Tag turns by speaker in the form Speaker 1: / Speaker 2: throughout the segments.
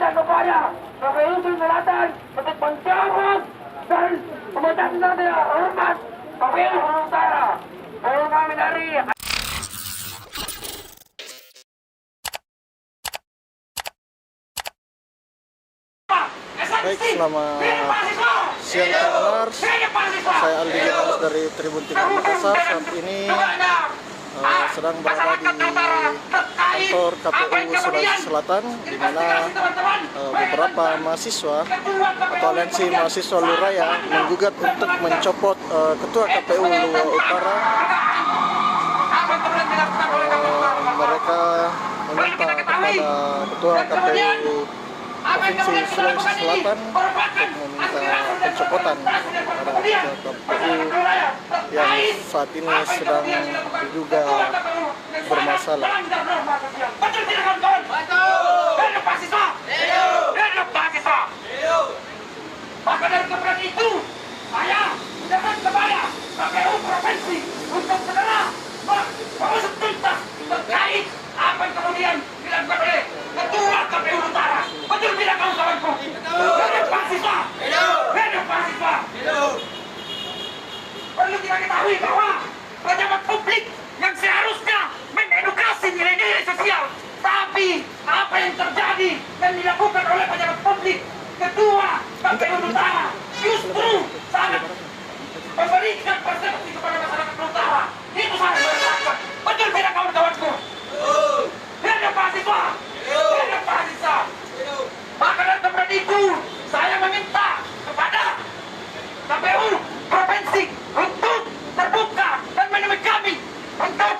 Speaker 1: meminta kepada KPU Sulawesi Selatan untuk mencabut dan memecahkan tanda hormat KPU Sulawesi Utara. Mohon kami dari
Speaker 2: Baik, selamat siang pendengar. Saya Aldi Yunus dari Tribun Timur Makassar. Saat ini sedang berada di kantor KPU Sulawesi Selatan, di mana beberapa mahasiswa atau aliansi mahasiswa Luraya menggugat untuk mencopot Ketua KPU Luwu Utara. Mereka meminta kepada Ketua KPU Provinsi Sulawesi Selatan untuk meminta pencopotan pada Ketua KPU yang saat ini sedang diduga bermasalah.
Speaker 1: Maka dari kebenaran itu, saya menyampaikan kepada KPU Provinsi untuk segera mengusut tuntas terkait apa yang kemudian dilakukan oleh Ketua KPU Utara. Betul tidak kawan-kawanku? Hidup mahasiswa! Hidup mahasiswa! Perlu kita ketahui bahwa pejabat publik yang seharusnya mengedukasi nilai-nilai sosial, tapi apa yang terjadi dan dilakukan oleh pejabat publik Ketua KPU Utara justru sangat memberikan persepsi kepada masyarakat Utara. Itu sangat meresahkan. Betul tidak kawan-kawanku? Hidup mahasiswa! Hidup mahasiswa! Maka dari tempat itu, saya meminta kepada KPU Provinsi untuk terbuka dan menemui kami untuk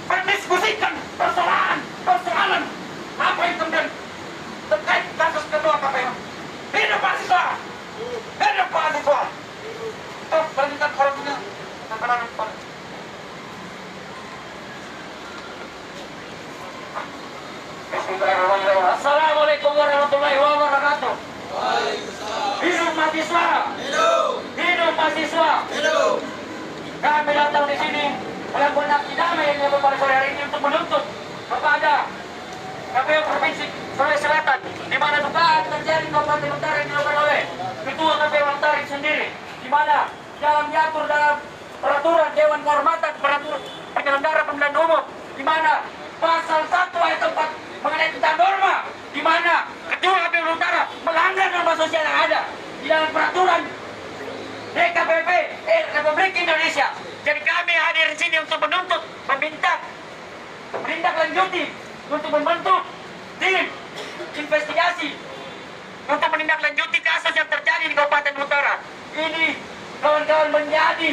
Speaker 1: mendiskusikan persoalan apa yang kemudian terkait kasus Ketua KPU. Hidup mahasiswa! Hidup mahasiswa! Untuk permintaan korupsinya Assalamualaikum warahmatullahi wabarakatuh. Hidup mahasiswa! Hidup mahasiswa! Kami datang di sini melakukan aksi damai yang pada sore hari ini untuk menuntut kepada KPU Provinsi Sulawesi Selatan, di mana dugaan terjadi Kabupaten Utara yang dilakukan oleh Ketua KPU Utara sendiri, di mana dalam diatur dalam peraturan Dewan Kehormatan Peraturan Penyelenggara Pemilihan Umum, di mana pasal 1 ayat 4 mengenai tentang norma, di mana Ketua KPU Utara melanggar norma sosial yang ada di dalam peraturan DKPP Republik Indonesia. Jadi kami hadir di sini untuk menuntut, meminta menindaklanjuti untuk membentuk tim investigasi untuk menindaklanjuti kasus yang terjadi di Kabupaten Utara. Ini kawan-kawan menjadi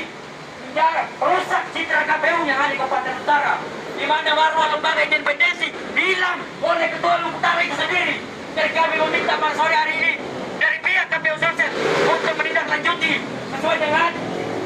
Speaker 1: merusak citra KPU yang ada di Kabupaten Utara, di mana marwah lembaga independensi hilang oleh Ketua Utara itu sendiri. Jadi kami meminta pada sore hari ini dari pihak KPU Sulsel untuk menindaklanjuti sesuai dengan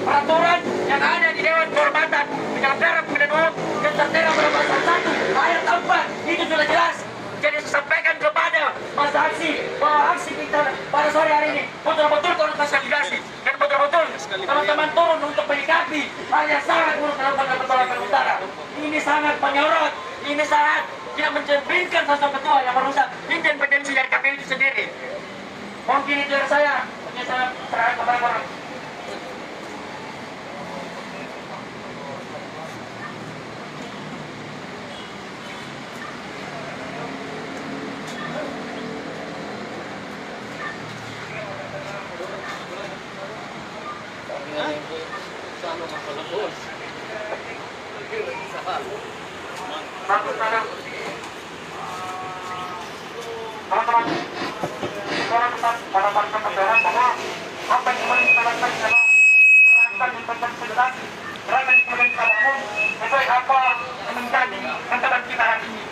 Speaker 1: peraturan yang ada di Dewan Kehormatan Penyelenggara Pemilihan Umum yang tertera pada pasal 1 ayat 4. Itu sudah jelas. Jadi sampaikan kepada Mas Aksi bahwa aksi kita pada sore hari ini betul-betul konsolidasi dan betul-betul teman-teman turun untuk menyikapi hal yang sangat buruk dalam Ketua Utara. Ini sangat menyorot, ini sangat tidak mencerminkan sosok ketua yang merusak independensi dari KPU itu sendiri. Mungkin itu dari saya. Saya serahkan kepada orang. Teman-teman, orang tetap pada pasal kesadaran bahwa apa yang dilakukan adalah gerakan independensi, gerakan independensi umum sesuai apa yang menjadi ancaman kita hari ini.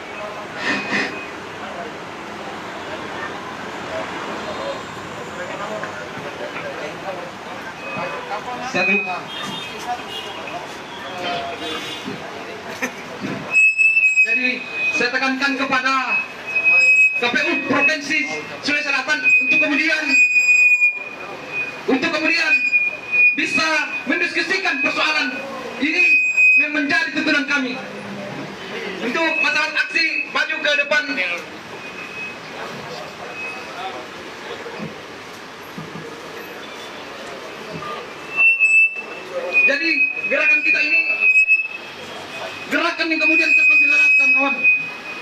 Speaker 3: Jadi saya tekankan kepada KPU Provinsi Sulawesi Selatan untuk kemudian bisa mendiskusikan persoalan ini yang menjadi tuntutan kami untuk masalah aksi maju ke depan gerakan kita ini gerakan yang kemudian terkonsiderasikan kawan.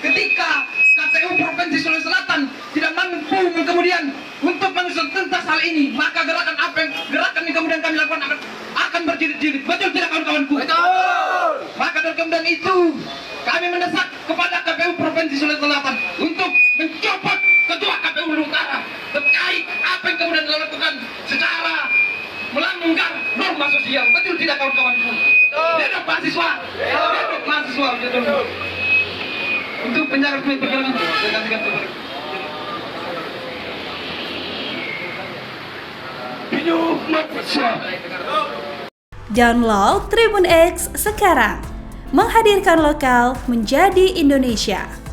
Speaker 3: Ketika KPU Provinsi Sulawesi Selatan tidak mampu kemudian untuk mengusut tuntas hal ini, maka gerakan yang kemudian kami lakukan akan berjilid-jilid. Betul tidak kawan-kawanku? Betul. Maka dari kemudian itu kami mendesak kepada KPU Provinsi Sulawesi Selatan untuk mencopot Ketua KPU Utara terkait apa yang kemudian dilakukan secara melanggar norma sosial. Betul tidak kawan-kawanku? Hidup mahasiswa. Hidup mahasiswa. Untuk penjaga pergerakan hidup mahasiswa.
Speaker 4: Download Tribun X sekarang. Menghadirkan lokal menjadi Indonesia.